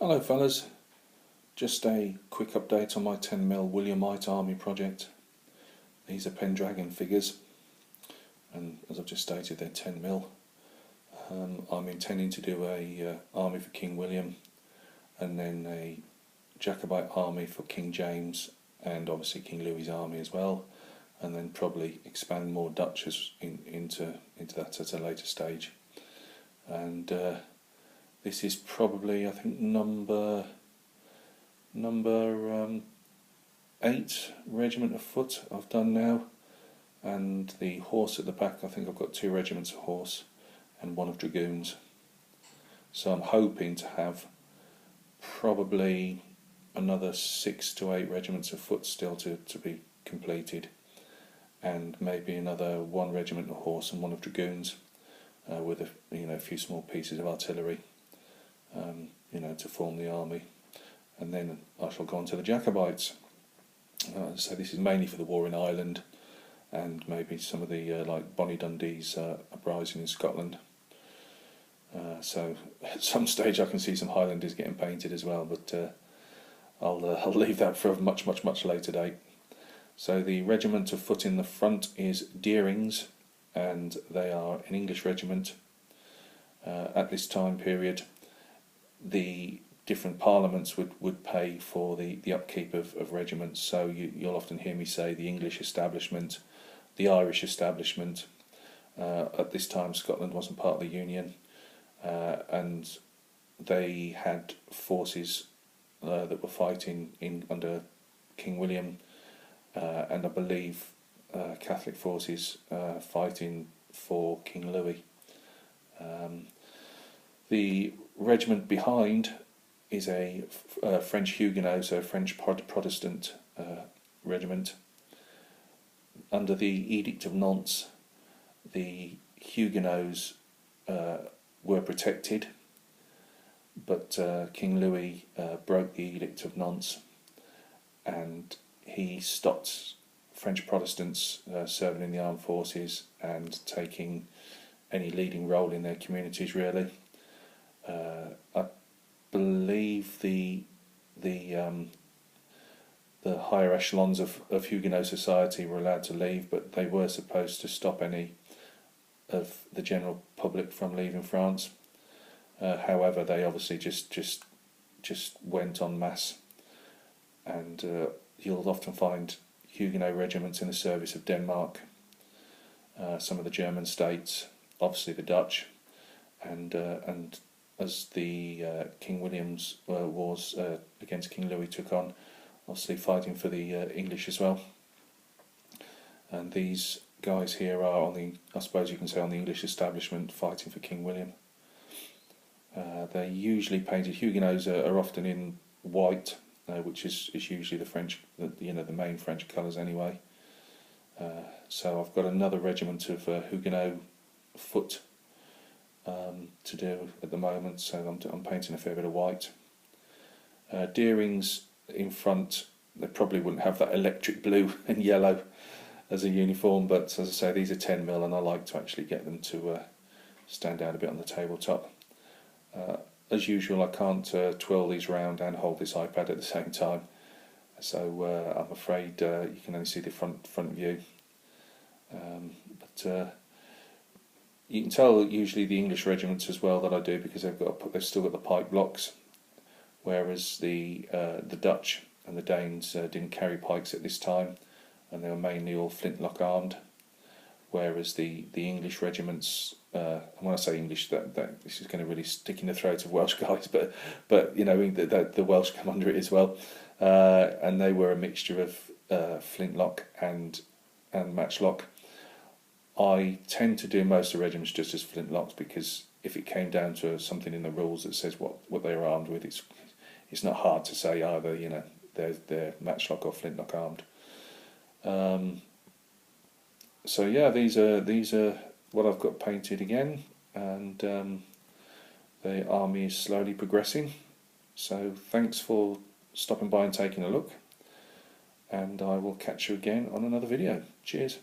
Hello fellas, just a quick update on my 10mm Williamite army project. These are Pendraken figures, and as I've just stated, they're 10mm. I'm intending to do a army for King William, and then a Jacobite army for King James, and obviously King Louis's army as well, and then probably expand more Dutch into that at a later stage. And this is probably, I think, number 8 regiment of foot I've done now, and the horse at the back, I think I've got 2 regiments of horse and 1 of dragoons. So I'm hoping to have probably another 6 to 8 regiments of foot still to be completed, and maybe another 1 regiment of horse and 1 of dragoons, with a few small pieces of artillery, to form the army. And then I shall go on to the Jacobites. So this is mainly for the war in Ireland, and maybe some of the like Bonnie Dundee's uprising in Scotland. So at some stage I can see some Highlanders getting painted as well, but I'll leave that for a much later date. So the regiment of foot in the front is Derings, and they are an English regiment. At this time period, the different parliaments would pay for the upkeep of regiments. So you'll often hear me say the English establishment, the Irish establishment. At this time Scotland wasn't part of the Union, and they had forces that were fighting under King William, and I believe Catholic forces fighting for King Louis. The regiment behind is a French Hugonot, so a French Protestant regiment. Under the Edict of Nantes, the Huguenots were protected, but King Louis broke the Edict of Nantes, and he stopped French Protestants serving in the armed forces and taking any leading role in their communities, really. I believe the higher echelons of Huguenot society were allowed to leave, but they were supposed to stop any of the general public from leaving France. However, they obviously just went en masse, and you'll often find Huguenot regiments in the service of Denmark, some of the German states, obviously the Dutch, and as the King William's wars against King Louis took on, obviously fighting for the English as well. And these guys here are on the, I suppose you can say, on the English establishment fighting for King William. They're usually painted. Huguenots are often in white, which is usually the French, the main French colours anyway. So I've got another regiment of Huguenot foot to do at the moment, so I'm painting a fair bit of white. Derings in front, they probably wouldn't have that electric blue and yellow as a uniform, but as I say, these are 10mm, and I like to actually get them to stand out a bit on the tabletop. As usual, I can't twirl these around and hold this iPad at the same time, so I'm afraid you can only see the front view. But you can tell usually the English regiments as well that I do, because they've still got the pike blocks, whereas the Dutch and the Danes didn't carry pikes at this time, and they were mainly all flintlock armed. Whereas the English regiments, and when I say English, that this is going to really stick in the throat of Welsh guys, but the Welsh come under it as well, and they were a mixture of flintlock and matchlock. I tend to do most of the regiments just as flintlocks, because if it came down to something in the rules that says what they are armed with, it's not hard to say either they're matchlock or flintlock armed. So yeah, these are what I've got painted again, and the army is slowly progressing. So thanks for stopping by and taking a look, and I will catch you again on another video. Cheers.